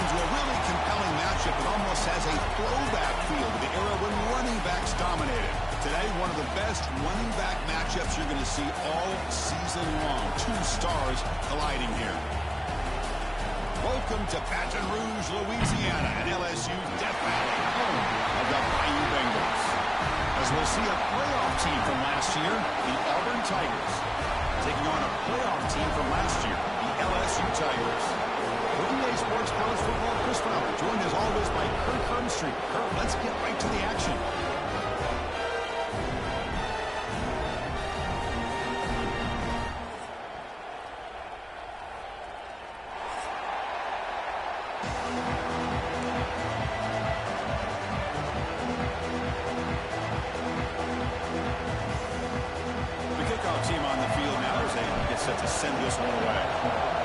into a really compelling matchup that almost has a throwback feel to the era when running backs dominated. Today, one of the best running back matchups you're going to see all season long. Two stars colliding here. Welcome to Baton Rouge, Louisiana, and LSU Death Valley, home of the Bayou Bengals. As we'll see a playoff team from last year, the Auburn Tigers, taking on a playoff team from last year, the LSU Tigers. EA Sports College Football, Chris Fowler, joined as always by Kurt Hermstreet. Kurt, let's get right to the action. The kickoff team on the field now as they get set to send this one away.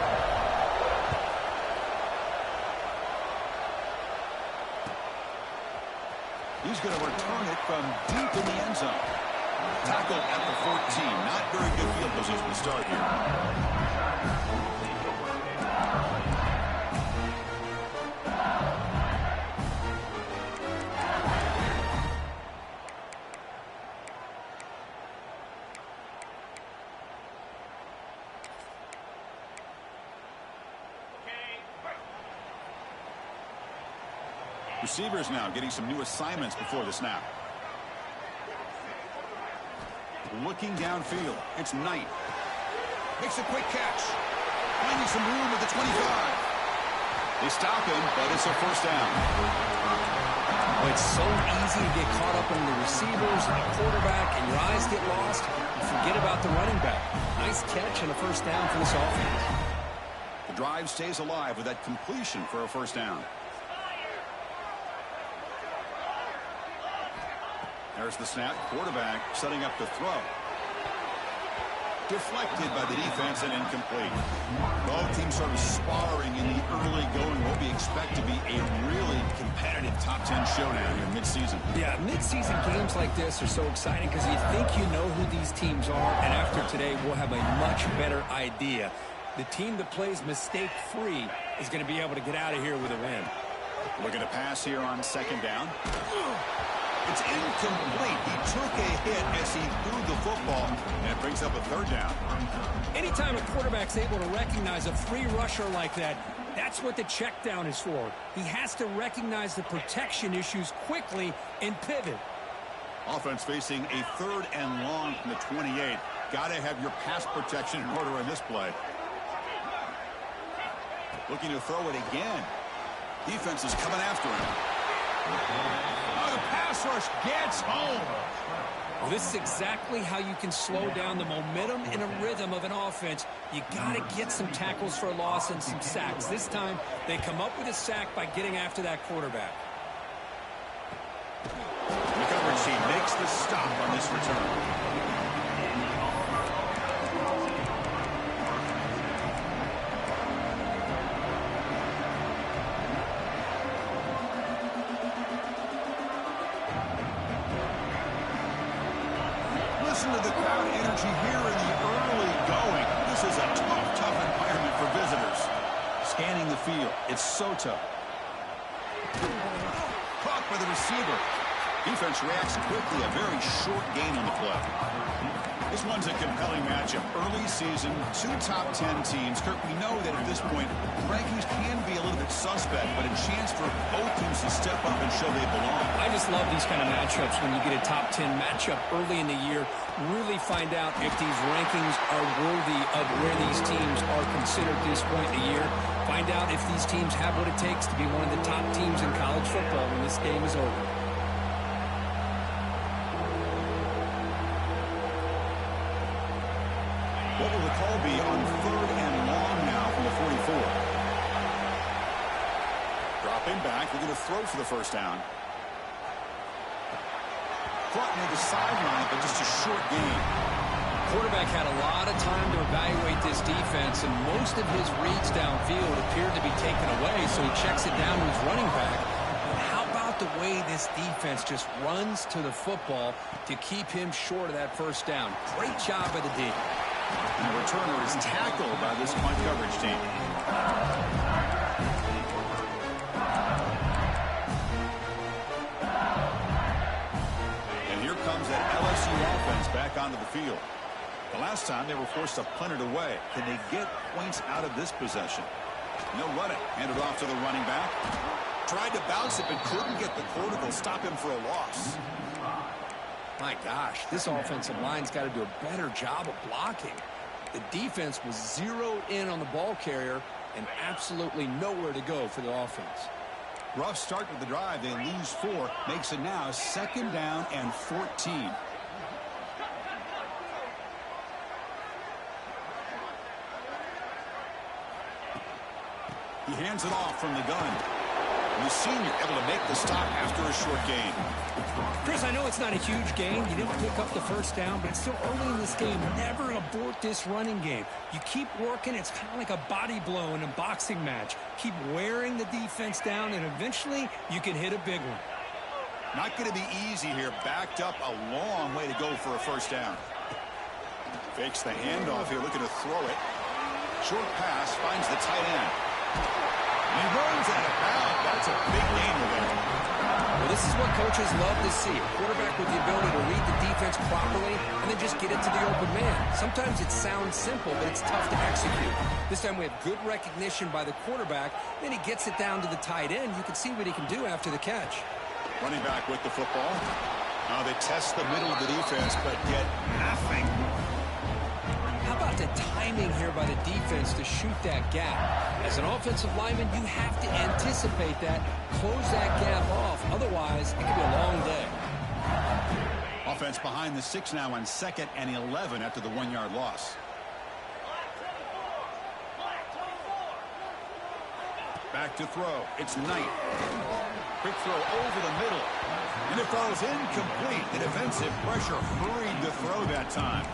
He's going to return it from deep in the end zone. Tackle at the 14. Not very good field position to start here. Receivers now getting some new assignments before the snap. Looking downfield. It's Knight. Makes a quick catch. Finding some room at the 25. They stop him, but it's a first down. Well, it's so easy to get caught up in the receivers and the quarterback, and your eyes get lost. You forget about the running back. Nice catch and a first down for this offense. The drive stays alive with that completion for a first down. There's the snap. Quarterback setting up the throw. Deflected by the defense and incomplete. Both teams sort of sparring in the early going. What we expect to be a really competitive top 10 showdown here mid-season. Yeah, mid-season games like this are so exciting because you think you know who these teams are, and after today we'll have a much better idea. The team that plays mistake-free is going to be able to get out of here with a win. Looking to pass here on second down. It's incomplete. He took a hit as he threw the football, and it brings up a third down. Anytime a quarterback's able to recognize a free rusher like that, that's what the check down is for. He has to recognize the protection issues quickly and pivot. Offense facing a third and long from the 28. Got to have your pass protection in order in this play. Looking to throw it again. Defense is coming after him. Oh, the pass rush gets home. Well, this is exactly how you can slow down the momentum and a rhythm of an offense. You got to get some tackles for a loss and some sacks. This time, they come up with a sack by getting after that quarterback. The coverage team makes the stop on this return. Listen to the crowd energy here in the early going. This is a tough environment for visitors. Scanning the field. It's so tough. Caught by the receiver. Defense reacts quickly. A very short gain on the play. This one's a compelling matchup. Early season, two top 10 teams. Kurt, we know that at this point, rankings can be a little bit suspect, but a chance for both teams to step up and show they belong. I just love these kind of matchups when you get a top 10 matchup early in the year. Really find out if these rankings are worthy of where these teams are considered at this point in the year. Find out if these teams have what it takes to be one of the top teams in college football when this game is over. What will the call be on third and long now from the 44? Dropping back, looking to throw for the first down. Caught near the sideline, but just a short gain. Quarterback had a lot of time to evaluate this defense, and most of his reads downfield appeared to be taken away, so he checks it down to his running back. But how about the way this defense just runs to the football to keep him short of that first down? Great job by the D. And the returner is tackled by this punt coverage team. onto the field. The last time they were forced to punt it away. Can they get points out of this possession? And they'll run it. Hand it off to the running back. Tried to bounce it, but couldn't get the quarterback to stop him for a loss. My gosh, this offensive line's got to do a better job of blocking. The defense was zeroed in on the ball carrier and absolutely nowhere to go for the offense. Rough start to the drive. They lose 4. Makes it now 2nd down and 14. He hands it off from the gun. And the senior able to make the stop after a short gain. Chris, I know it's not a huge gain. You didn't pick up the first down, but it's still early in this game. Never abort this running game. You keep working. It's kind of like a body blow in a boxing match. Keep wearing the defense down, and eventually you can hit a big one. Not going to be easy here. Backed up a long way to go for a first down. Fakes the handoff here, looking to throw it. Short pass, finds the tight end. And he runs out of bounds. That's a big gainer there. Well, this is what coaches love to see. A quarterback with the ability to read the defense properly and then just get it to the open man. Sometimes it sounds simple, but it's tough to execute. This time we have good recognition by the quarterback. Then he gets it down to the tight end. You can see what he can do after the catch. Running back with the football. Now they test the middle of the defense, but get nothing. How about the timing here by the defense to shoot that gap? As an offensive lineman, you have to anticipate that, close that gap off. Otherwise, it could be a long day. Offense behind the 6 now on 2nd and 11 after the 1-yard loss. Back to throw. It's Knight. Quick throw over the middle. And it falls incomplete. The defensive pressure hurried the throw that time.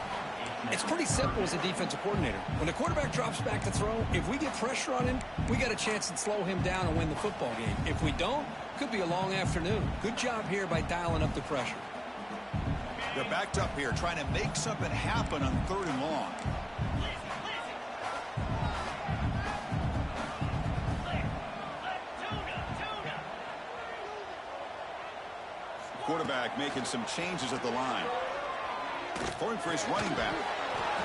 It's pretty simple as a defensive coordinator. When the quarterback drops back to throw, if we get pressure on him, we got a chance to slow him down and win the football game. If we don't, could be a long afternoon. Good job here by dialing up the pressure. They're backed up here, trying to make something happen on 3rd and long. Quarterback making some changes at the line. Throwing for his running back.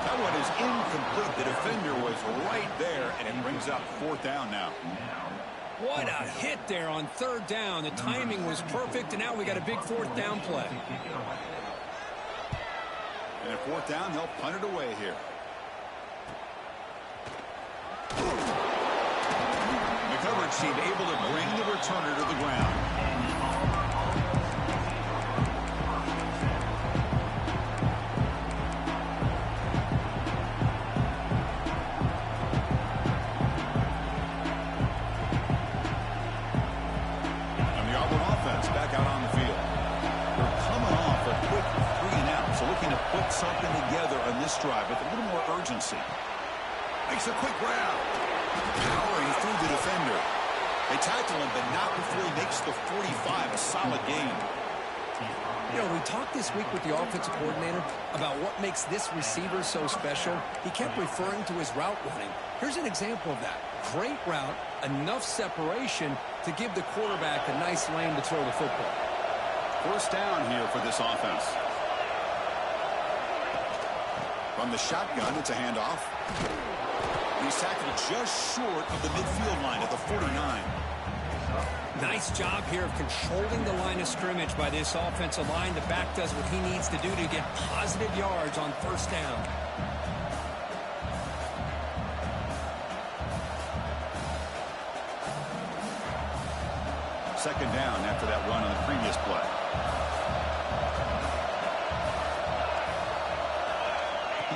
That one is incomplete. The defender was right there, and it brings up 4th down now. What a hit there on 3rd down. The timing was perfect, and now we got a big 4th down play. And at 4th down, they'll punt it away here. The coverage team able to bring the returner to the ground. Something together on this drive with a little more urgency. Makes a quick grab. Powering through the defender. They tackle him, but not before he makes the 45. A solid gain. You know, we talked this week with the offensive coordinator about what makes this receiver so special. He kept referring to his route running. Here's an example of that. Great route, enough separation to give the quarterback a nice lane to throw the football. 1st down here for this offense. From the shotgun, it's a handoff. He's tackled just short of the midfield line at the 49. Nice job here of controlling the line of scrimmage by this offensive line. The back does what he needs to do to get positive yards on 1st down. Second down after that run on the previous play.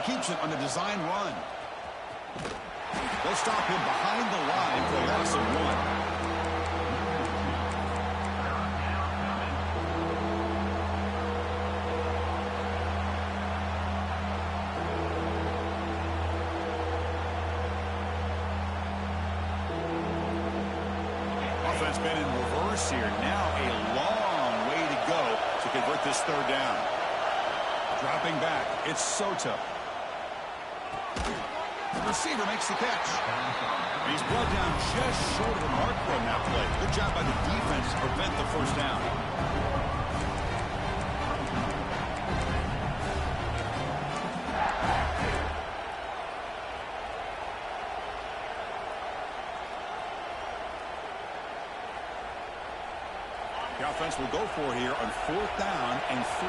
Keeps it on a design run. They'll stop him behind the line for a loss of 1. Offense been in reverse here. Now a long way to go to convert this 3rd down. Dropping back, it's Soto. The receiver makes the catch. He's brought down just short of the marker on that play. Good job by the defense to prevent the 1st down. The offense will go for it here on 4th down and 3.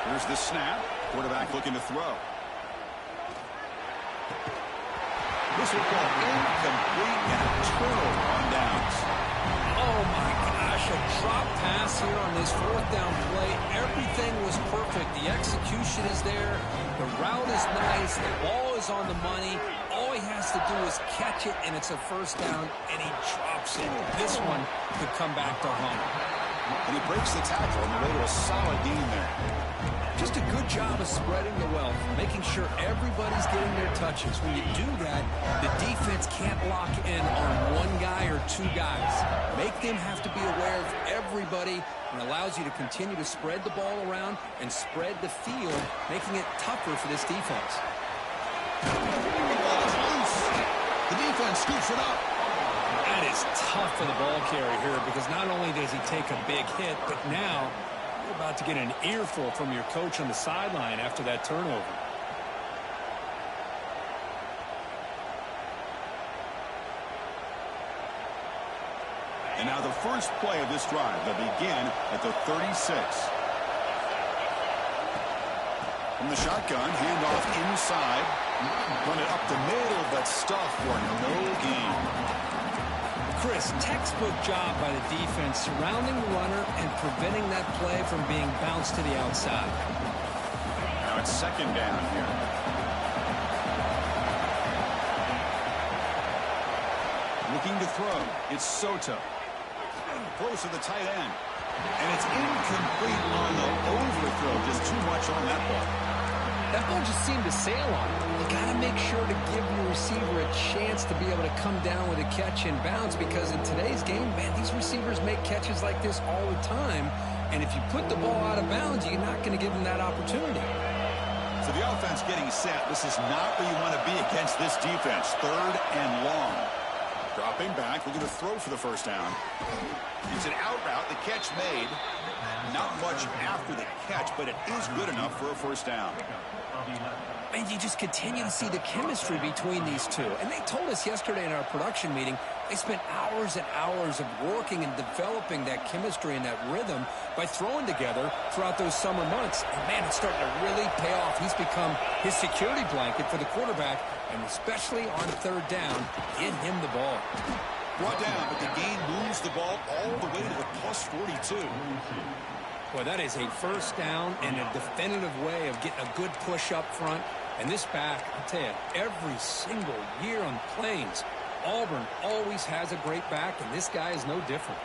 Here's the snap. Quarterback looking to throw. This will go incomplete and a turnover on downs. Oh, my gosh, a drop pass here on this 4th down play. Everything was perfect. The execution is there. The route is nice. The ball is on the money. All he has to do is catch it, and it's a 1st down, and he drops it. This one could come back to haunt him. And he breaks the tackle on the way to a solid gain there. Just a good job of spreading the wealth, making sure everybody's getting their touches. When you do that, the defense can't lock in on one guy or 2 guys. Make them have to be aware of everybody, and allows you to continue to spread the ball around and spread the field, making it tougher for this defense. The ball is loose. The defense scoops it up. That is tough for the ball carrier here, because not only does he take a big hit, but now you're about to get an earful from your coach on the sideline after that turnover. And now the first play of this drive. They'll begin at the 36. From the shotgun, handoff inside. Run it up the middle, but stuffed for no gain. Chris, textbook job by the defense surrounding the runner and preventing that play from being bounced to the outside. Now it's 2nd down here. Looking to throw. It's Soto. Throws to the tight end. And it's incomplete on the overthrow. Just too much on that ball. That ball just seemed to sail on him. You got to make sure to give your receiver a chance to be able to come down with a catch and bounce, because in today's game, man, these receivers make catches like this all the time. And if you put the ball out of bounds, you're not going to give them that opportunity. So the offense getting set. This is not where you want to be against this defense. 3rd and long. Dropping back, looking to throw for the 1st down. It's an out route. The catch made. Not much after the catch, but it is good enough for a 1st down. And you just continue to see the chemistry between these two. And they told us yesterday in our production meeting, they spent hours and hours of working and developing that chemistry and that rhythm by throwing together throughout those summer months. And, man, it's starting to really pay off. He's become his security blanket for the quarterback, and especially on 3rd down, get him the ball. Brought down, but the gain moves the ball all the way to the plus 42. Boy, that is a 1st down and a definitive way of getting a good push up front. And this back, I'll tell you, every single year on Plains, Auburn always has a great back, and this guy is no different.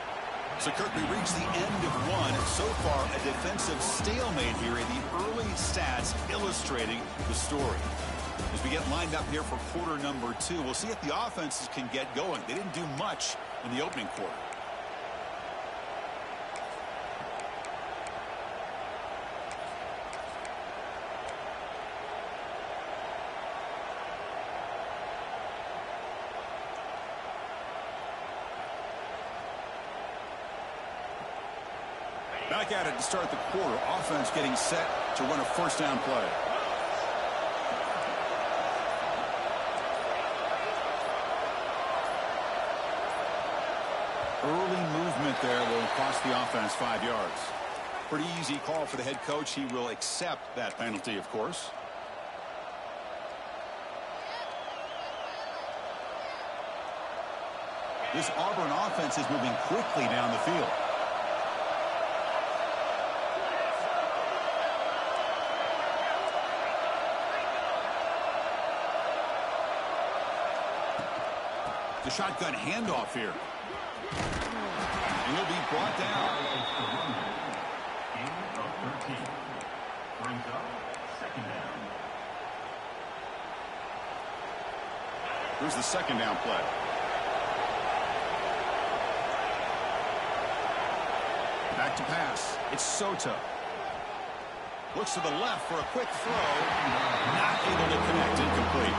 So, Kirk, we reached the end of 1. So far, a defensive stalemate here in the early stats illustrating the story. As we get lined up here for quarter number 2, we'll see if the offenses can get going. They didn't do much in the opening quarter. Back at it to start the quarter. Offense getting set to run a 1st down play. Early movement there will cost the offense 5 yards. Pretty easy call for the head coach. He will accept that penalty, of course. This Auburn offense is moving quickly down the field. The shotgun handoff here. And he'll be brought down. Here's the 2nd down play. Back to pass. It's Soto. Looks to the left for a quick throw. Not able to connect. Incomplete.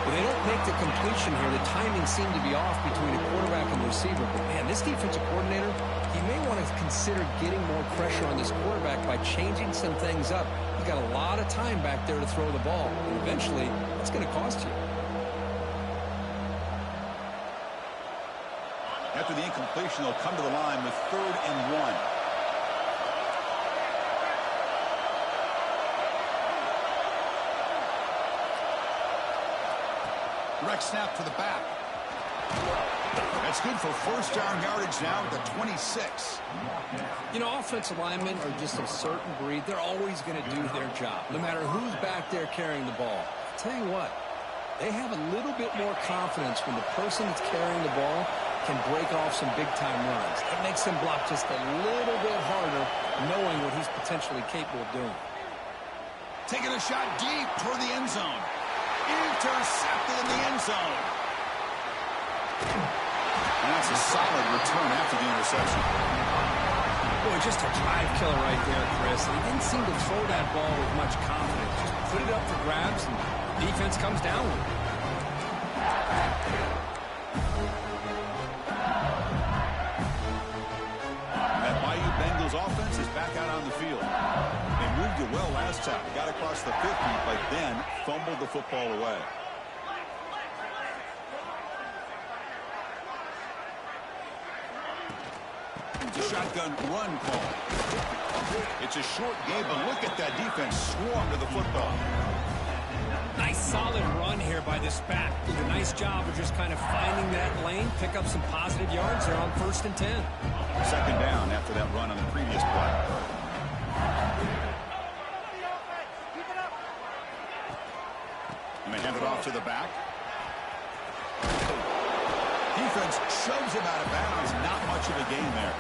Well, they don't make the completion here. The timing seemed to be off between a quarterback and the receiver. But, man, this defensive coordinator, he may want to consider getting more pressure on this quarterback by changing some things up. He's got a lot of time back there to throw the ball. And eventually, it's going to cost you. After the incompletion, they'll come to the line with 3rd and 1. Direct snap to the back. That's good for first down yardage now at the 26. You know, offensive linemen are just a certain breed. They're always going to do their job, no matter who's back there carrying the ball. I'll tell you what, they have a little bit more confidence when the person that's carrying the ball can break off some big-time runs. It makes him block just a little bit harder, knowing what he's potentially capable of doing. Taking a shot deep toward the end zone. Intercepted in the end zone. And that's a solid return after the interception. Boy, just a drive killer right there, Chris. He didn't seem to throw that ball with much confidence. Just put it up for grabs, and the defense comes down with it. That Bayou Bengals offense is back out on the field. They moved it well last time. Got across the 50, but then fumbled the football away. It's a shotgun run call. It's a short game, but look at that defense swarm to the football. Nice solid run here by this back. Did a nice job of just kind of finding that lane, pick up some positive yards there on 1st and 10. 2nd down after that run on the previous play. And they hand it off to the back. Defense shoves him out of bounds. Not much of a gain there.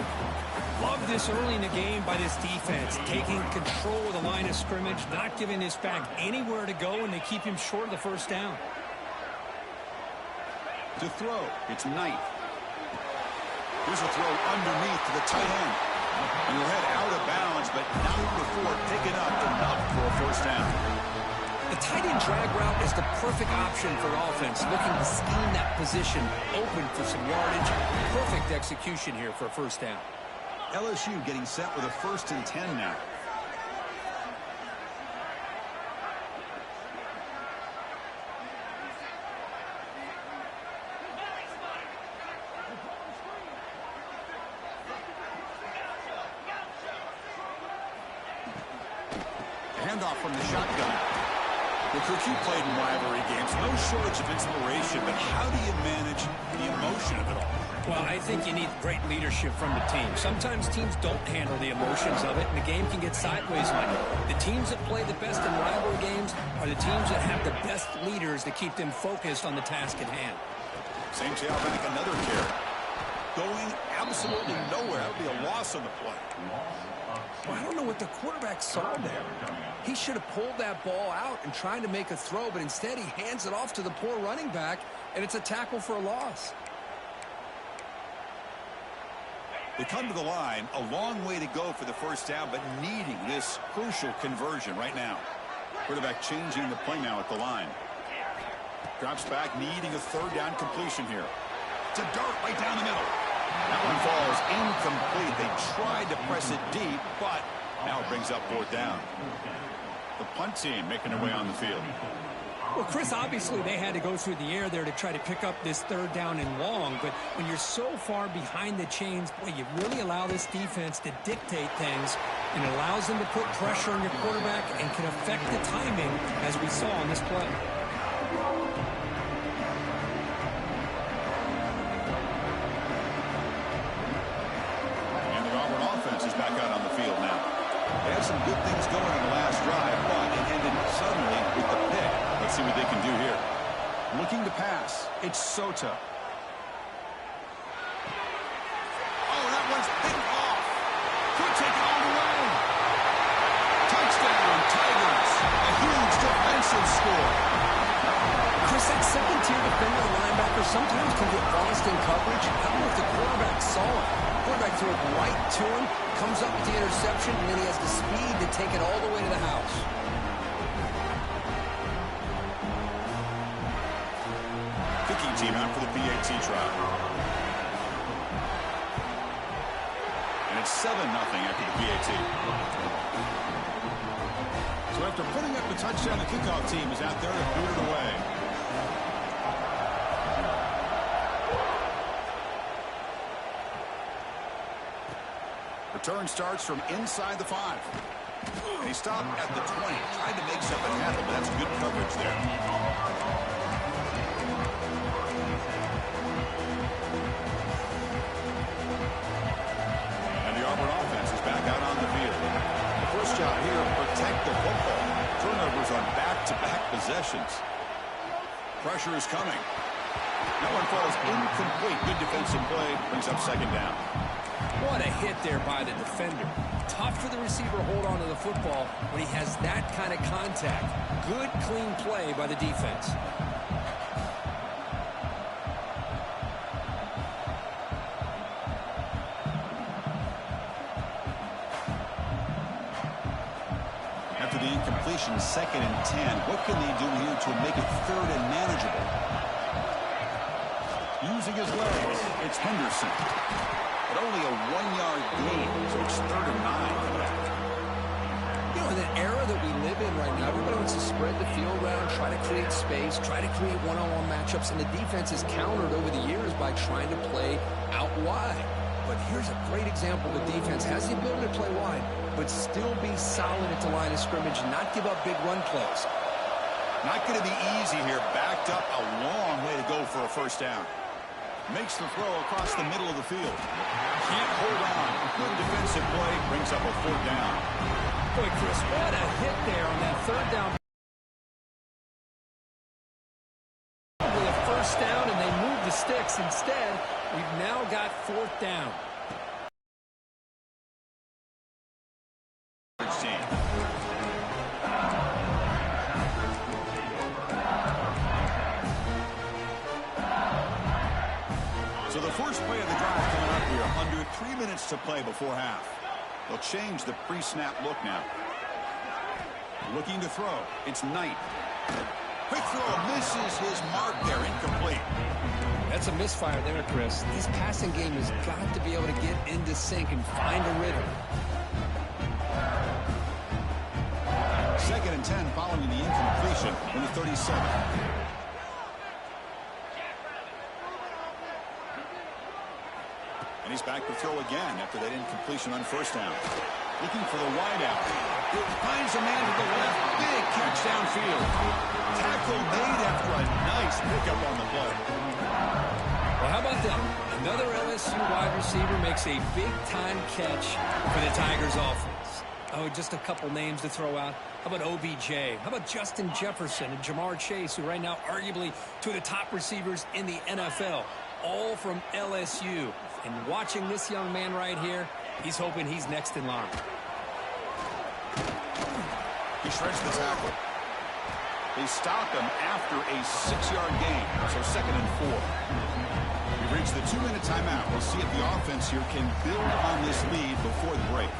Love this early in the game by this defense, taking control of the line of scrimmage, not giving this back anywhere to go, and they keep him short of the 1st down. To throw, it's Knight. Here's a throw underneath to the tight end. And he'll head out of bounds, but not before picking up enough for a 1st down. The tight end drag route is the perfect option for offense, looking to scheme that position open for some yardage. Perfect execution here for a 1st down. LSU getting set with a 1st and 10 now. Handoff from the shotgun. Look, you played in rivalry games. No shortage of inspiration, but how do you manage the emotion of it all? Well, I think you need great leadership from the team. Sometimes teams don't handle the emotions of it, and the game can get sideways on you. The teams that play the best in rivalry games are the teams that have the best leaders to keep them focused on the task at hand. Same tailback, another carry. Going absolutely nowhere. That would be a loss on the play. Well, I don't know what the quarterback saw there. He should have pulled that ball out and tried to make a throw, but instead he hands it off to the poor running back, and it's a tackle for a loss. They come to the line, a long way to go for the 1st down, but needing this crucial conversion right now. Quarterback changing the play now at the line. Drops back, needing a 3rd down completion here. It's a dart right down the middle. That one falls incomplete. They tried to press it deep, but now it brings up 4th down. The punt team making their way on the field. Well, Chris, obviously they had to go through the air there to try to pick up this 3rd down and long, but when you're so far behind the chains, boy, you really allow this defense to dictate things, and it allows them to put pressure on your quarterback and can affect the timing, as we saw on this play. And the Auburn offense is back out on the field now. They had some good things going in the last drive, but it ended suddenly with the pick. Let's see what they can do here. Looking to pass. It's Soto. Oh, that one's picked off. Could take it all the way. Touchdown, Tigers. A huge defensive score. Chris, that 2nd-tier defender linebacker sometimes can get lost in coverage. I don't know if the quarterback saw it. Quarterback threw it right to him, comes up with the interception, and then he has the speed to take it all the way to the house. Kicking team out for the PAT trial. And it's 7-0 after the PAT. So after putting up the touchdown, the kickoff team is out there to boot it away. Return starts from inside the 5. And he stopped at the 20. Tried to make something happen, but that's good coverage there. And the Auburn offense is back out on the field. The first job here, protect the football. Turnovers on back-to-back possessions. Pressure is coming. That one falls incomplete. Good defensive play. Brings up second down. What a hit there by the defender. Tough for the receiver to hold on to the football when he has that kind of contact. Good, clean play by the defense. After the incompletion, 2nd and 10. What can they do here to make it 3rd and manageable? Using his legs, it's Henderson. But only a 1-yard gain, so it's 3rd and 9. You know, in the era that we live in right now, everybody wants to spread the field around, try to create space, try to create one-on-one matchups, and the defense has countered over the years by trying to play out wide. But here's a great example. The defense has the ability to play wide, but still be solid at the line of scrimmage and not give up big run plays. Not going to be easy here. Backed up a long way to go for a first down. Makes the throw across the middle of the field. Can't hold on. Good defensive play. Brings up a 4th down. Boy, Chris, what a hit there on that 3rd down. With a first down, and they move the sticks. Instead, we've now got 4th down. So the first play of the drive coming up here. Under 3 minutes to play before half. They'll change the pre-snap look now. Looking to throw. It's Knight. Quick throw. Misses his mark there. Incomplete. That's a misfire there, Chris. His passing game has got to be able to get into sync and find a rhythm. 2nd and 10 following the incompletion in the 37. And he's back to throw again after that incompletion on first down. Looking for the wideout. It finds a man to the left. Big catch downfield. Tackle made after a nice pickup on the play. Well, how about that? Another LSU wide receiver makes a big-time catch for the Tigers offense. Oh, just a couple names to throw out. How about OBJ? How about Justin Jefferson and Jamar Chase, who right now arguably two of the top receivers in the NFL, all from LSU. And watching this young man right here, he's hoping he's next in line. He shreds the tackle. They stop him after a 6-yard gain, so 2nd and 4. We've reached the 2-minute timeout. We'll see if the offense here can build on this lead before the break.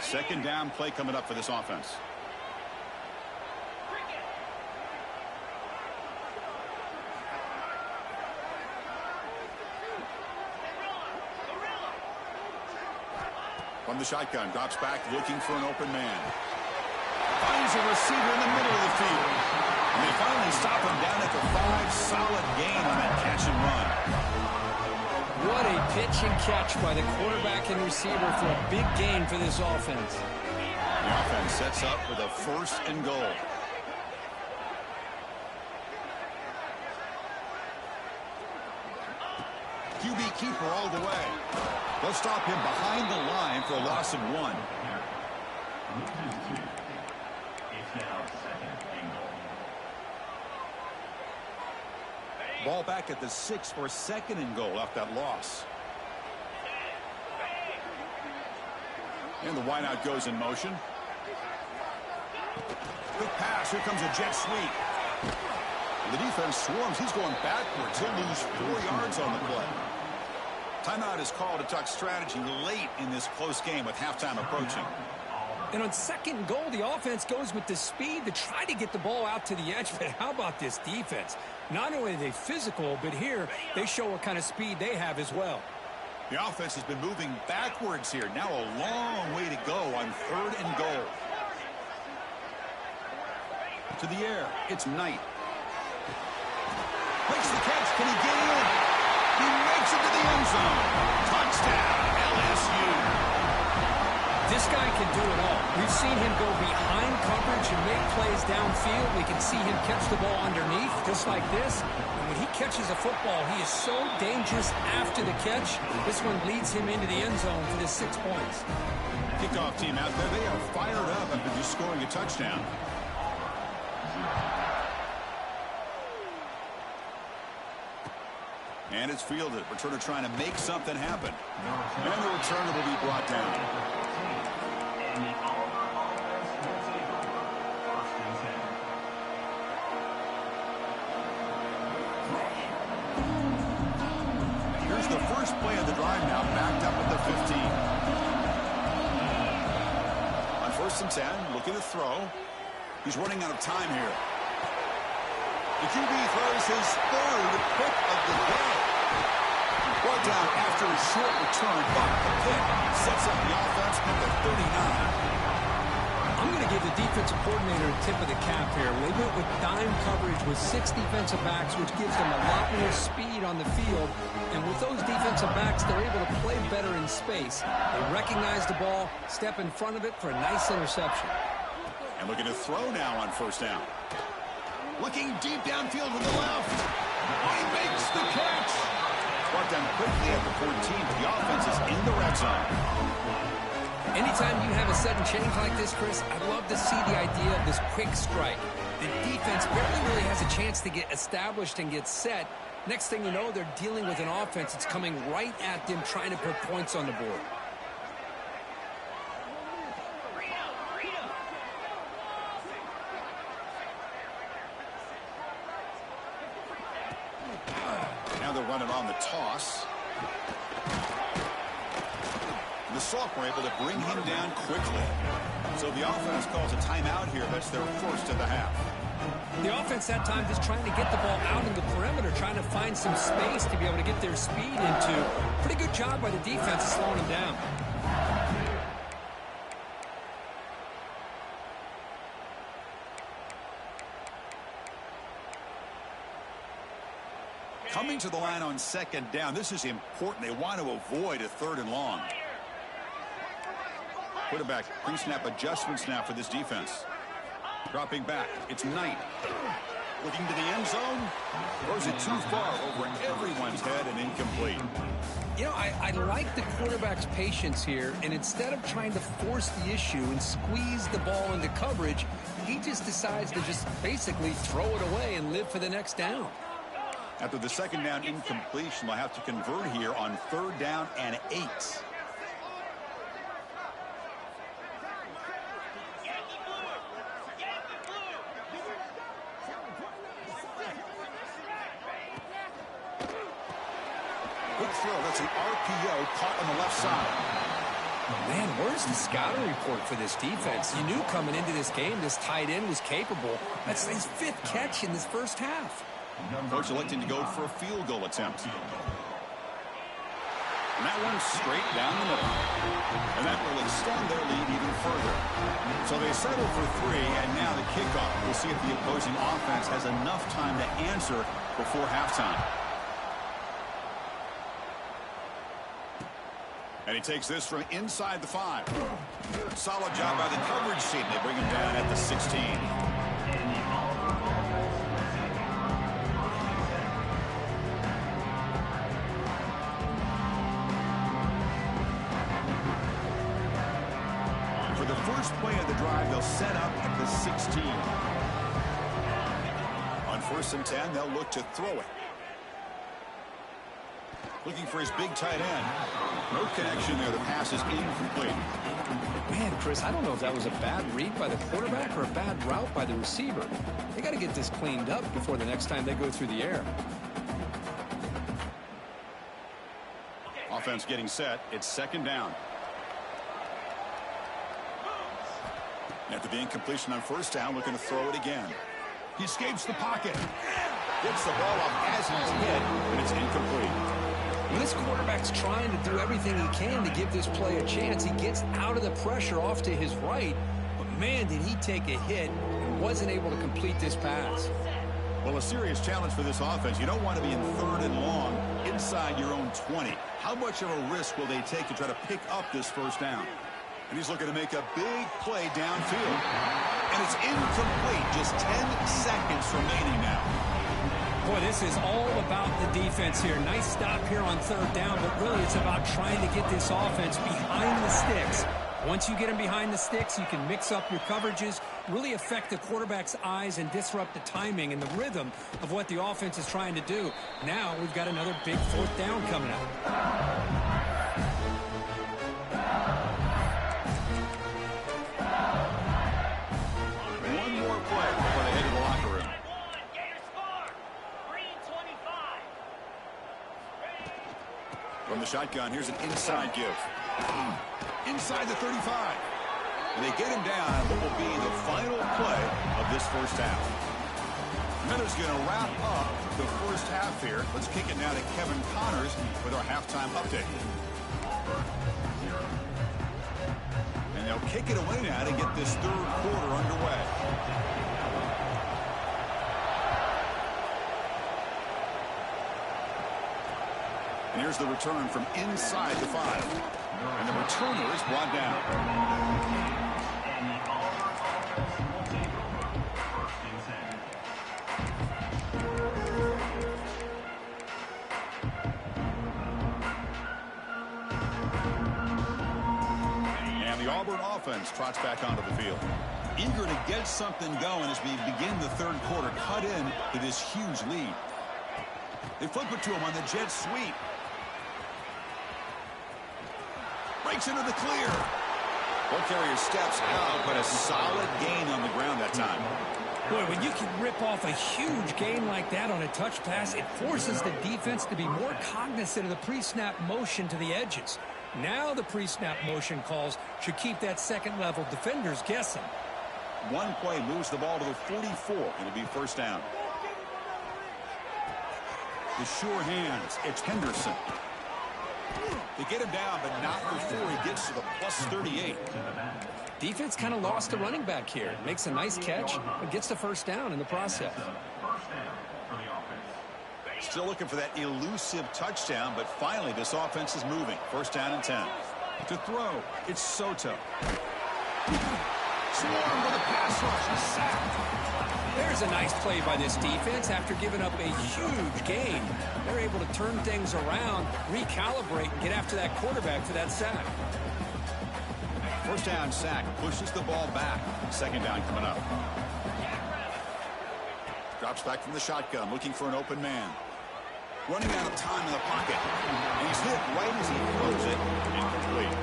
Second down play coming up for this offense. From the shotgun, drops back, looking for an open man. Finds a receiver in the middle of the field. And they finally stop him down at the 5. Solid gain on that catch and run. What a pitch and catch by the quarterback and receiver for a big gain for this offense. The offense sets up with a 1st and goal. QB keeper all the way. They'll stop him behind the line for a loss of 1. Ball back at the 6 for 2nd and goal off that loss. And the wideout goes in motion. Quick pass. Here comes a jet sweep. The defense swarms. He's going backwards. He'll lose 4 yards on the play. Timeout is called to talk strategy late in this close game with halftime approaching. And on 2nd and goal, the offense goes with the speed to try to get the ball out to the edge. But how about this defense? Not only are they physical, but here they show what kind of speed they have as well. The offense has been moving backwards here. Now a long way to go on 3rd and goal. To the air. It's Knight. Makes the catch. Can he get in? He makes it to the end zone. Touchdown, LSU. This guy can do it all. We've seen him go behind coverage and make plays downfield. We can see him catch the ball underneath, just like this. And when he catches a football, he is so dangerous after the catch. This one leads him into the end zone for the 6 points. Kickoff team out there. They are fired up after just scoring a touchdown. And it's fielded. Returner trying to make something happen. And the returner will be brought down. Here's the first play of the drive now, backed up at the 15. On 1st and 10, looking to throw. He's running out of time here. The QB throws his 3rd pick of the day. Brought down after a short return, but the pick sets up the offense at the 39. I'm going to give the defensive coordinator a tip of the cap here. They went with dime coverage with 6 defensive backs, which gives them a lot more speed on the field. And with those defensive backs, they're able to play better in space. They recognize the ball, step in front of it for a nice interception. And looking to throw now on 1st down. Looking deep downfield to the left. He makes the catch. Brought down quickly at the 14, but the offense is in the red zone. Anytime you have a sudden change like this, Chris, I'd love to see the idea of this quick strike. The defense barely really has a chance to get established and get set. Next thing you know, they're dealing with an offense that's coming right at them, trying to put points on the board. Now they're running on the toss. The Salk were able to bring him down quickly. So the offense calls a timeout here. That's their first of the half. The offense that time just trying to get the ball out in the perimeter, trying to find some space to be able to get their speed into. Pretty good job by the defense slowing them down. Coming to the line on 2nd down. This is important. They want to avoid a 3rd and long. Quarterback pre-snap adjustments now for this defense. Dropping back. It's Knight. Looking to the end zone. Or is it too far over everyone's head and incomplete? You know, I like the quarterback's patience here, and instead of trying to force the issue and squeeze the ball into coverage, he just decides to just basically throw it away and live for the next down. After the 2nd down incompletion, they'll have to convert here on 3rd down and 8. Quick throw. That's an RPO caught on the left side. Man, where's the scouting report for this defense? You knew coming into this game this tight end was capable. That's his 5th catch in this first half. Coach electing to go for a field goal attempt. And that one's straight down the middle. And that will extend their lead even further. So they settle for 3, and now the kickoff. We'll see if the opposing offense has enough time to answer before halftime. And he takes this from inside the 5. Solid job by the coverage team. They bring him down at the 16. For the first play of the drive, they'll set up at the 16. On 1st and 10, they'll look to throw it. Looking for his big tight end. No connection there. The pass is incomplete. Man, Chris, I don't know if that was a bad read by the quarterback or a bad route by the receiver. They got to get this cleaned up before the next time they go through the air. Offense getting set. It's 2nd down. After the incompletion on 1st down, looking to throw it again. He escapes the pocket. Gets the ball up as he's hit, and it's incomplete. When this quarterback's trying to do everything he can to give this play a chance, he gets out of the pressure off to his right. But, man, did he take a hit. wasn't able to complete this pass. Well, a serious challenge for this offense. You don't want to be in 3rd and long inside your own 20. How much of a risk will they take to try to pick up this first down? And he's looking to make a big play downfield. And it's incomplete. Just 10 seconds remaining now. Boy, this is all about the defense here. Nice stop here on 3rd down, but really it's about trying to get this offense behind the sticks. Once you get them behind the sticks, you can mix up your coverages, really affect the quarterback's eyes and disrupt the timing and the rhythm of what the offense is trying to do. Now we've got another big 4th down coming up. One more play before they head to the locker room. From the shotgun, here's an inside give. Inside the 35. And they get him down on what will be the final play of this first half. Miller's going to wrap up the first half here. Let's kick it now to Kevin Connors with our halftime update. And they'll kick it away now to get this 3rd quarter underway. And here's the return from inside the 5. And the returner is brought down. And the Auburn offense trots back onto the field. Eager to get something going as we begin the 3rd quarter. Cut in to this huge lead. They flip it to him on the jet sweep. Breaks into the clear. Ball carrier steps out, but a solid gain on the ground that time. Boy, when you can rip off a huge gain like that on a touch pass, it forces the defense to be more cognizant of the pre-snap motion to the edges. Now the pre-snap motion calls should keep that second-level defenders guessing. One play moves the ball to the 44, and it'll be 1st down. The sure hands, it's Henderson. They get him down, but not before he gets to the plus 38. Defense kind of lost the running back here. Makes a nice catch, but gets the 1st down in the process. Still looking for that elusive touchdown, but finally this offense is moving. 1st down and 10. To throw, it's Soto. Swarm with a pass rush, a sack. There's a nice play by this defense after giving up a huge gain. They're able to turn things around, recalibrate, and get after that quarterback for that sack. 1st down sack, pushes the ball back. 2nd down coming up. Drops back from the shotgun, looking for an open man. Running out of time in the pocket. And he's hit right as he throws it. Incomplete.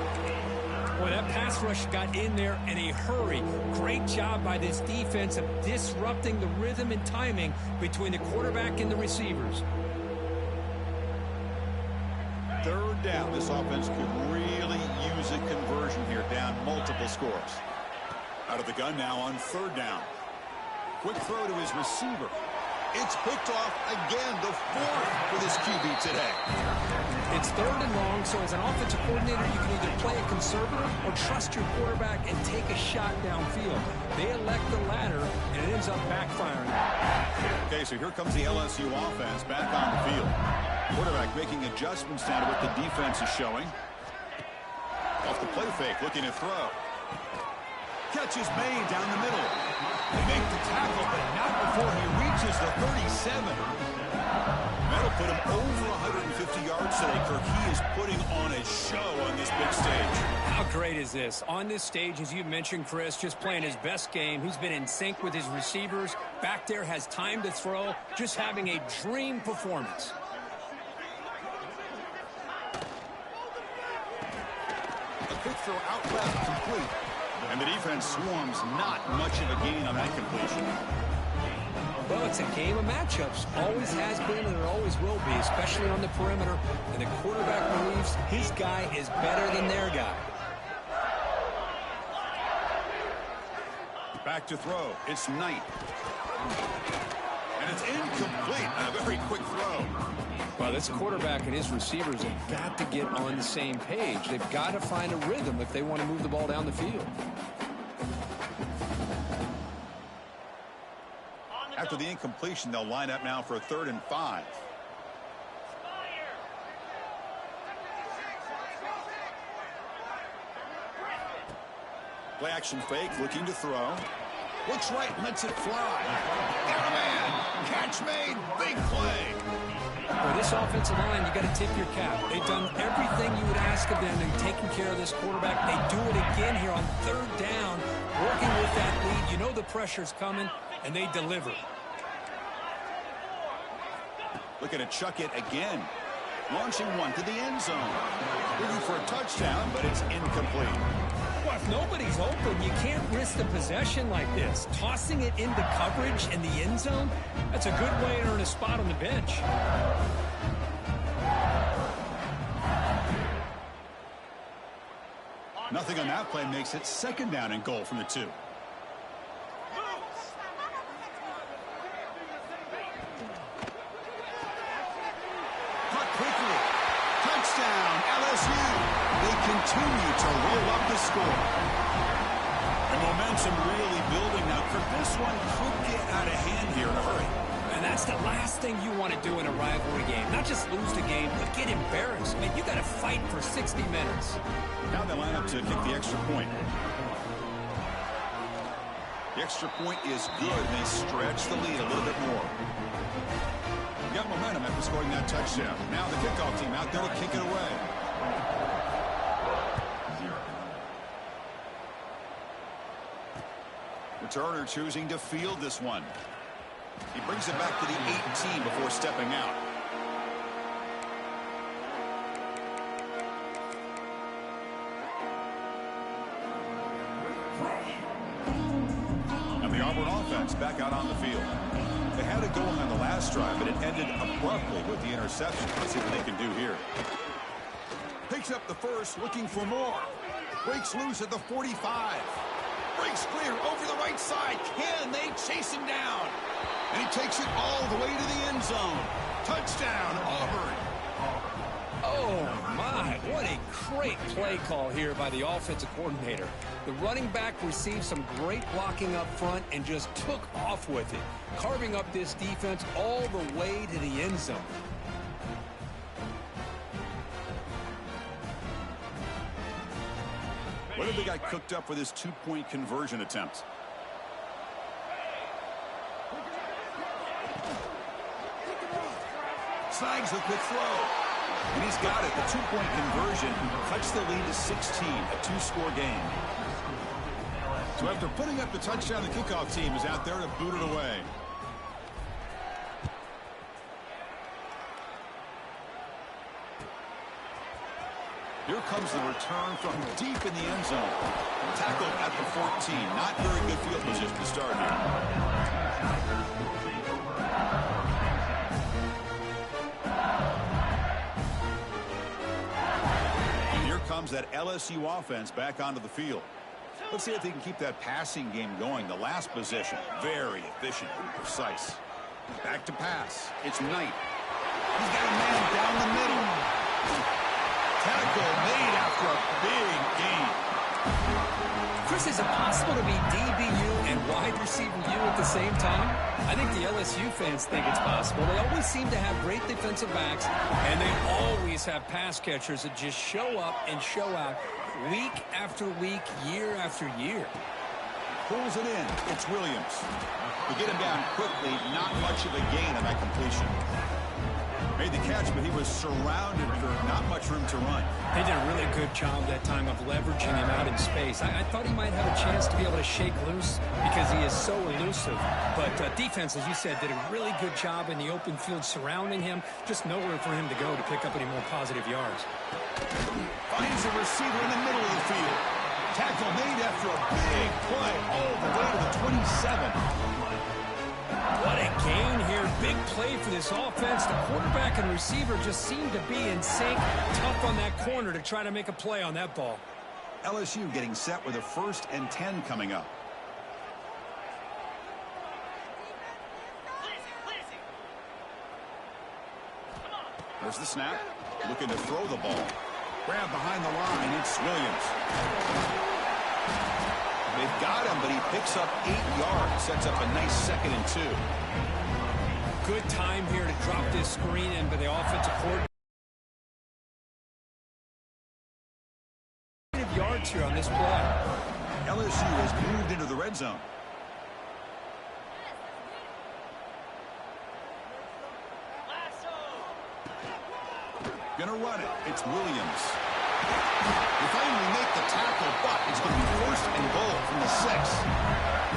Boy, that pass rush got in there in a hurry. Great job by this defense of disrupting the rhythm and timing between the quarterback and the receivers. 3rd down. This offense could really use a conversion here, down multiple scores. Out of the gun now on 3rd down. Quick throw to his receiver. It's picked off again, the 4th for this QB today. It's 3rd and long, so as an offensive coordinator, you can either play it conservative or trust your quarterback and take a shot downfield. They elect the latter, and it ends up backfiring. Okay, so here comes the LSU offense back on the field. Quarterback making adjustments now to what the defense is showing. Off the play fake, looking to throw. Catch is made down the middle. They make the tackle, but not before he reaches the 37. That'll put him over 150 yards today, Kirk. He is putting on a show on this big stage. How great is this? On this stage, as you mentioned, Chris, just playing his best game. He's been in sync with his receivers. Back there, has time to throw. Just having a dream performance. A quick throw out left, complete. And the defense swarms, not much of a gain on that completion. Well, it's a game of matchups. Always has been and it always will be, especially on the perimeter. And the quarterback believes his guy is better than their guy. Back to throw. It's Knight. And it's incomplete. A very quick throw. Well, this quarterback and his receivers have got to get on the same page. They've got to find a rhythm if they want to move the ball down the field. After the incompletion, they'll line up now for a 3rd and 5. Play action fake, looking to throw. Looks right, lets it fly. Got a man. Catch made. Big play. For this offensive line, you got to tip your cap. They've done everything you would ask of them in taking care of this quarterback. They do it again here on 3rd down, working with that lead. You know the pressure's coming, and they deliver. Looking to chuck it again. Launching one to the end zone. Looking for a touchdown, but it's incomplete. Well, if nobody's open, you can't risk the possession like this. Tossing it into coverage in the end zone, that's a good way to earn a spot on the bench. Nothing on that play makes it 2nd down and goal from the 2. Caught quickly. Touchdown, LSU. They continue to reel up the score. The momentum really building now. This one could get out of hand here in a hurry. And that's the last thing you want to do in a rivalry game. Not just lose the game, but get embarrassed. Man, you got to fight for 60 minutes. Now they line up to kick the extra point. The extra point is good, and they stretch the lead a little bit more. Got momentum after scoring that touchdown. Now the kickoff team out there to kick it away. Returner choosing to field this one. He brings it back to the 18 before stepping out. And the Auburn offense back out on the field. They had it going on the last drive, but it ended abruptly with the interception. Let's see what they can do here. Picks up the first, looking for more. Breaks loose at the 45. Breaks clear over the right side. Can they chase him down? And he takes it all the way to the end zone. Touchdown, Auburn. Oh, my. What a great play call here by the offensive coordinator. The running back received some great blocking up front and just took off with it, carving up this defense all the way to the end zone. What have they got cooked up for this 2-point conversion attempt? Snags the quick throw. And he's got it. The 2-point conversion cuts the lead to 16, a 2-score game. So after putting up the touchdown, the kickoff team is out there to boot it away. Here comes the return from deep in the end zone. Tackled at the 14. Not very good field position to start here. Comes that LSU offense back onto the field. Let's see if they can keep that passing game going. The last possession, very efficient and precise. Back to pass. It's Knight. He's got a man down the middle. Tackle made after a big gain. Chris, is it possible to be DBU and wide receiver U at the same time? I think the LSU fans think it's possible. They always seem to have great defensive backs, and they always have pass catchers that just show up and show out week after week, year after year. Pulls it in. It's Williams. To get him down quickly, not much of a gain on that completion. Made the catch, but he was surrounded for not much room to run. They did a really good job that time of leveraging him out in space. I thought he might have a chance to be able to shake loose because he is so elusive. But defense, as you said, did a really good job in the open field surrounding him. Just nowhere for him to go to pick up any more positive yards. Finds a receiver in the middle of the field. Tackle made after a big play all the way to the 27. What a gain here. Big play for this offense. The quarterback and receiver just seem to be in sync. Tough on that corner to try to make a play on that ball. LSU getting set with a 1st and 10 coming up. There's the snap. Looking to throw the ball. Grab behind the line. It's Williams. They've got him, but he picks up 8 yards. Sets up a nice 2nd and 2. Good time here to drop this screen in by the offensive coordinator. Yards here on this play. LSU has moved into the red zone. Gonna run it. It's Williams. They finally make the tackle, but it's going to be 1st and goal from the 6.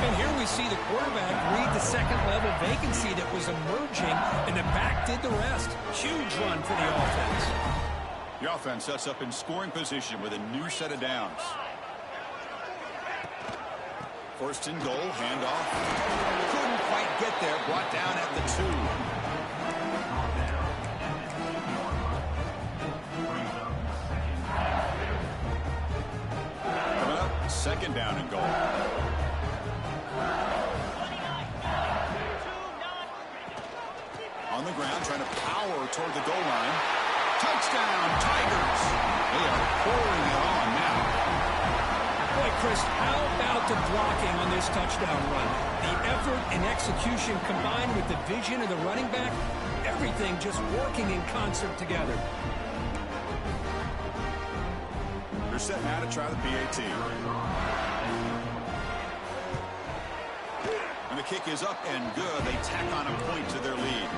And here we see the quarterback read the second-level vacancy that was emerging, and the back did the rest. Huge run for the offense. The offense sets up in scoring position with a new set of downs. 1st and goal, handoff. Couldn't quite get there, brought down at the 2. Coming up, 2nd down and goal. On the ground, trying to power toward the goal line. Touchdown, Tigers. They are pouring it on now. Boy, Chris, how about the blocking on this touchdown run? The effort and execution combined with the vision of the running back, everything just working in concert together. They're set now to try the PAT. And the kick is up and good. They tack on a point to their lead.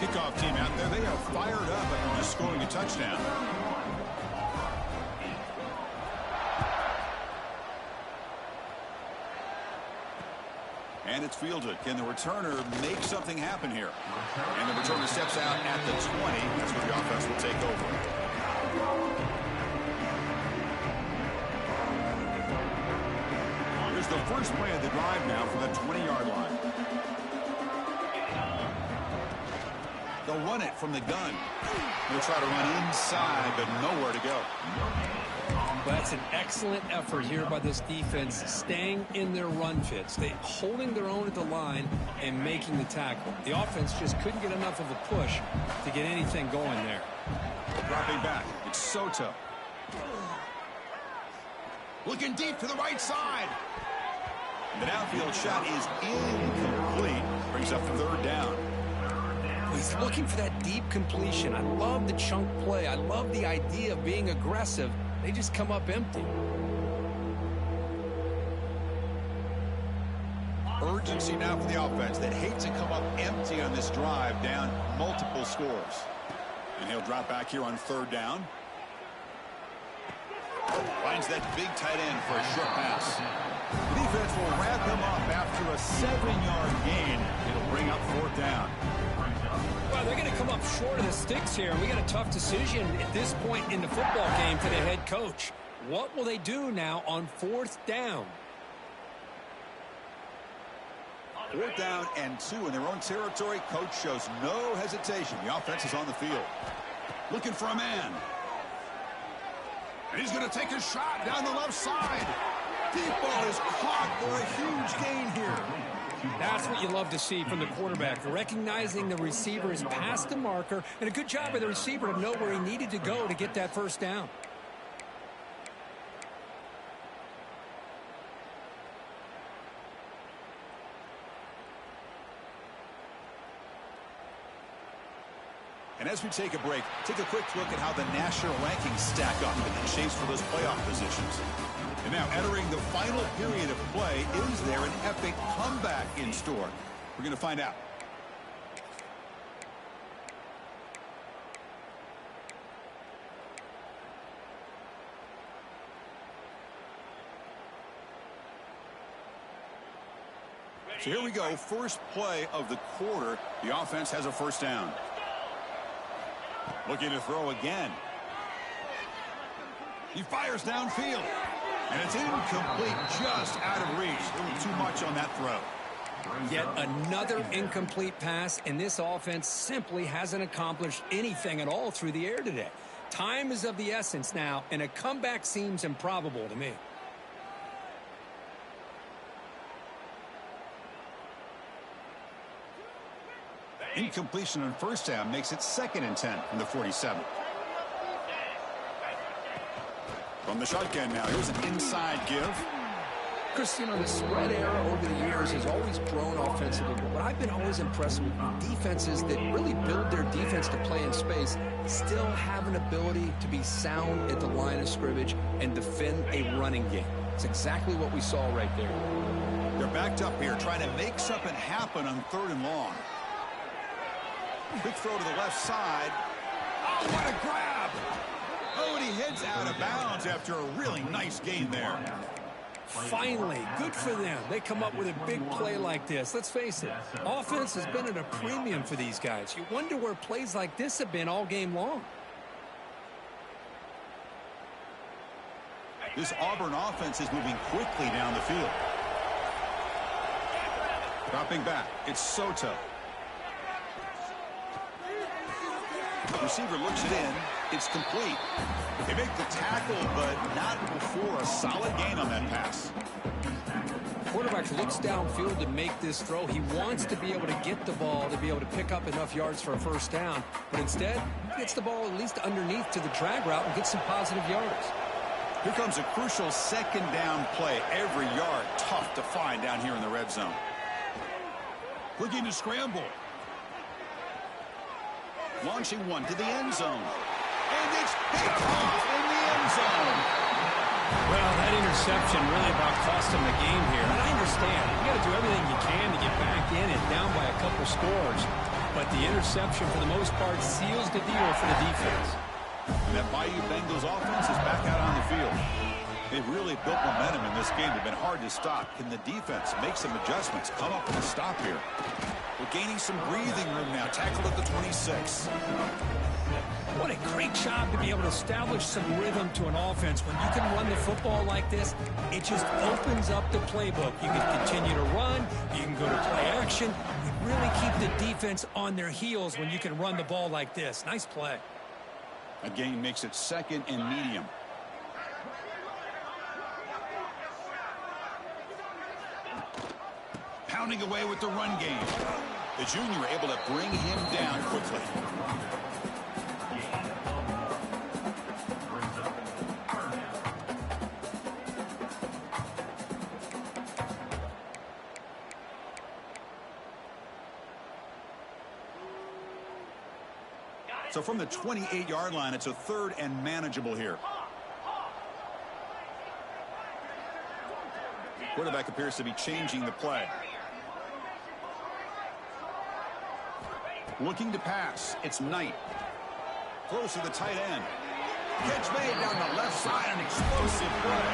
Kickoff team out there, they are fired up after just scoring a touchdown. And it's fielded. Can the returner make something happen here? And the returner steps out at the 20. That's where the offense will take over. Here's the first play of the drive now from the 20-yard line. They'll run it from the gun. They'll try to run inside, but nowhere to go. Well, that's an excellent effort here by this defense, staying in their run fits. They holding their own at the line and making the tackle. The offense just couldn't get enough of a push to get anything going there. Dropping back. It's Soto. Looking deep to the right side. The downfield shot is incomplete. Brings up 3rd down. He's looking for that deep completion. I love the chunk play. I love the idea of being aggressive. They just come up empty. Urgency now for the offense that hates to come up empty on this drive, down multiple scores. And he'll drop back here on 3rd down. Finds that big tight end for a short pass. The defense will wrap him up after a 7-yard gain. It'll bring up 4th down. Well, they're going to come up short of the sticks here. We got a tough decision at this point in the football game for the head coach. What will they do now on 4th down? 4th down and 2 in their own territory. Coach shows no hesitation. The offense is on the field. Looking for a man. And he's going to take a shot down the left side. Deep ball is caught for a huge gain here. That's what you love to see from the quarterback, recognizing the receiver is past the marker, and a good job by the receiver to know where he needed to go to get that 1st down. And as we take a break, take a quick look at how the national rankings stack up in the chase for those playoff positions. And now, entering the final period of play, is there an epic comeback in store? We're going to find out. So here we go, first play of the quarter. The offense has a 1st down. Looking to throw again. He fires downfield. And it's incomplete, just out of reach. A little too much on that throw. Yet another incomplete pass, and this offense simply hasn't accomplished anything at all through the air today. Time is of the essence now, and a comeback seems improbable to me. Incompletion on 1st down makes it 2nd and 10 from the 47. From the shotgun now, here's an inside give. Chris, you know, the spread era over the years has always grown offensively, but what I've been always impressed with defenses that really build their defense to play in space still have an ability to be sound at the line of scrimmage and defend a running game. It's exactly what we saw right there. They're backed up here, trying to make something happen on 3rd and long. Quick throw to the left side. Oh, what a grab! Oh, and he heads out of bounds after a really nice gain there. Finally, good for them. They come up with a big play like this. Let's face it, offense has been at a premium for these guys. You wonder where plays like this have been all game long. This Auburn offense is moving quickly down the field. Dropping back, it's Soto. Receiver looks it in. It's complete. They make the tackle, but not before a solid gain on that pass. Quarterback looks downfield to make this throw. He wants to be able to get the ball to be able to pick up enough yards for a first down, but instead, he gets the ball at least underneath to the drag route and gets some positive yards. Here comes a crucial 2nd down play. Every yard tough to find down here in the red zone. Looking to scramble. Launching one to the end zone. And it's picked off in the end zone. Well, that interception really about cost him the game here. And I understand. You got to do everything you can to get back in and down by a couple scores. But the interception, for the most part, seals the deal for the defense. And that Bayou Bengals offense is back out on the field. They've really built momentum in this game. They've been hard to stop. Can the defense make some adjustments? Come up with a stop here. We're gaining some breathing room now. Tackled at the 26. What a great job to be able to establish some rhythm to an offense. When you can run the football like this, it just opens up the playbook. You can continue to run. You can go to play action. You really keep the defense on their heels when you can run the ball like this. Nice play. A gain makes it 2nd and medium. Pounding away with the run game. The junior able to bring him down quickly. So from the 28-yard line, it's a 3rd and manageable here. Quarterback appears to be changing the play. Looking to pass. It's Knight. Throws to the tight end. Catch made down the left side. An explosive play.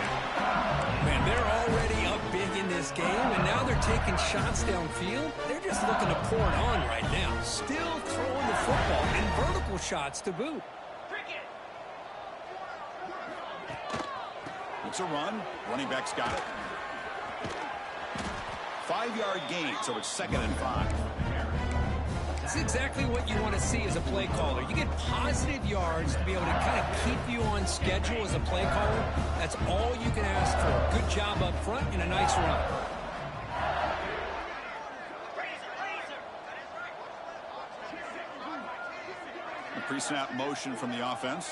Man, they're already up big in this game, and now they're taking shots downfield. They're just looking to pour it on right now. Still throwing the football and vertical shots to boot. It's a run. Running back's got it. 5-yard gain, so it's 2nd and 5. That's exactly what you want to see as a play caller. You get positive yards to be able to kind of keep you on schedule as a play caller. That's all you can ask for. Good job up front and a nice run. A pre-snap motion from the offense.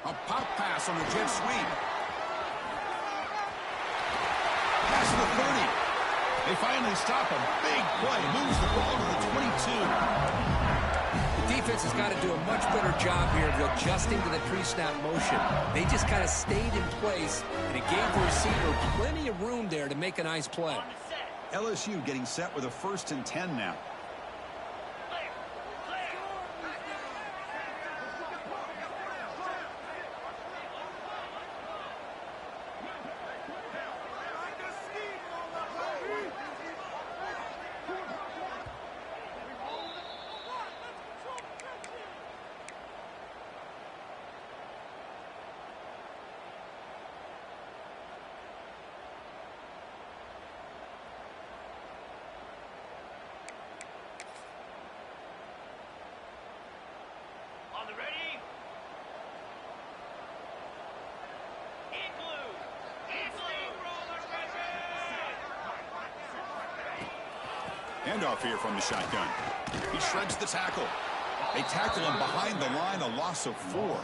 A pop pass on the jet sweep. Pass to the 30. They finally stop him. Big play. Moves the ball to the 22. The defense has got to do a much better job here of adjusting to the pre-snap motion. They just kind of stayed in place, and it gave the receiver plenty of room there to make a nice play. LSU getting set with a 1st and 10 now. Handoff here from the shotgun. He shreds the tackle. They tackle him behind the line, a loss of 4.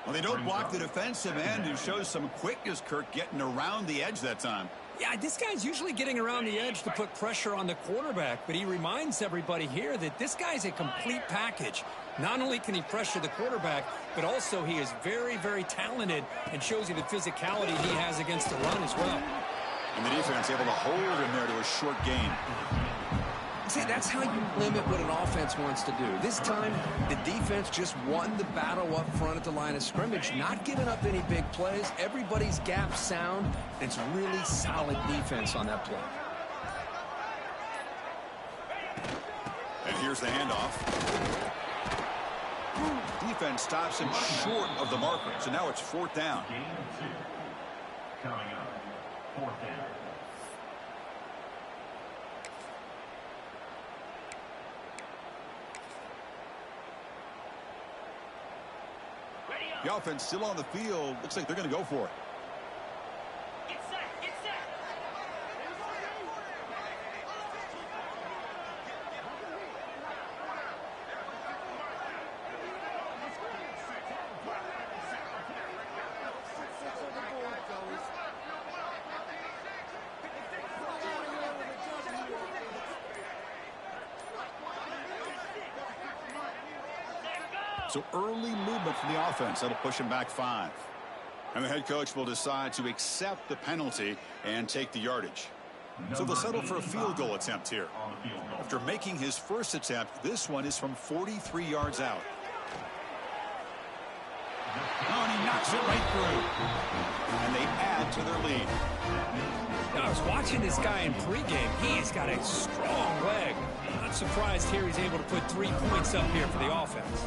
Well, they don't block the defensive end, who shows some quickness, Kirk, getting around the edge that time. Yeah, this guy's usually getting around the edge to put pressure on the quarterback, but he reminds everybody here that this guy's a complete package. Not only can he pressure the quarterback, but also he is very, very talented and shows you the physicality he has against the run as well. And the defense able to hold him there to a short gain. See, that's how you limit what an offense wants to do. This time, the defense just won the battle up front at the line of scrimmage, not giving up any big plays. Everybody's gap sound, and it's really solid defense on that play. And here's the handoff. Defense stops him short of the marker, so now it's 4th down. Coming up, 4th down. The offense still on the field. Looks like they're going to go for it. Get set, get set. So early movement from the offense. That'll push him back 5. And the head coach will decide to accept the penalty and take the yardage. So they'll settle for a field goal attempt here. After making his first attempt, this one is from 43 yards out. Oh, and he knocks it right through. And they add to their lead. Now, I was watching this guy in pregame. He's got a strong leg. Not surprised here he's able to put 3 points up here for the offense.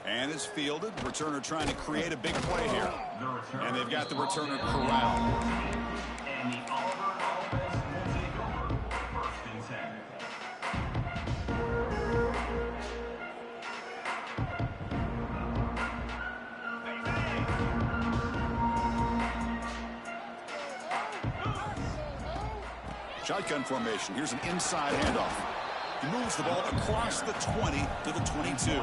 And it's fielded. Returner trying to create a big play here. And they've got the returner corralled. And the Auburn offense will take over 1st and 10. Shotgun formation. Here's an inside handoff. He moves the ball across the 20 to the 22.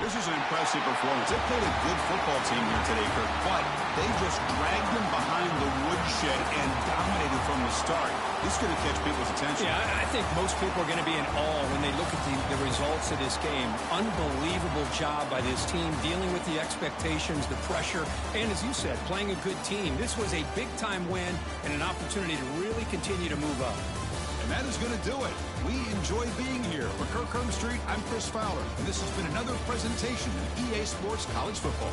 This is an impressive performance. They played a good football team here today, Kirk, but they just dragged them behind the woodshed and dominated from the start. This is going to catch people's attention. Yeah, I think most people are going to be in awe when they look at the results of this game. Unbelievable job by this team dealing with the expectations, the pressure, and as you said, playing a good team. This was a big-time win and an opportunity to really continue to move up. And that is going to do it. We enjoy being here. For Kirk Street, I'm Chris Fowler, and this has been another presentation of EA Sports College Football.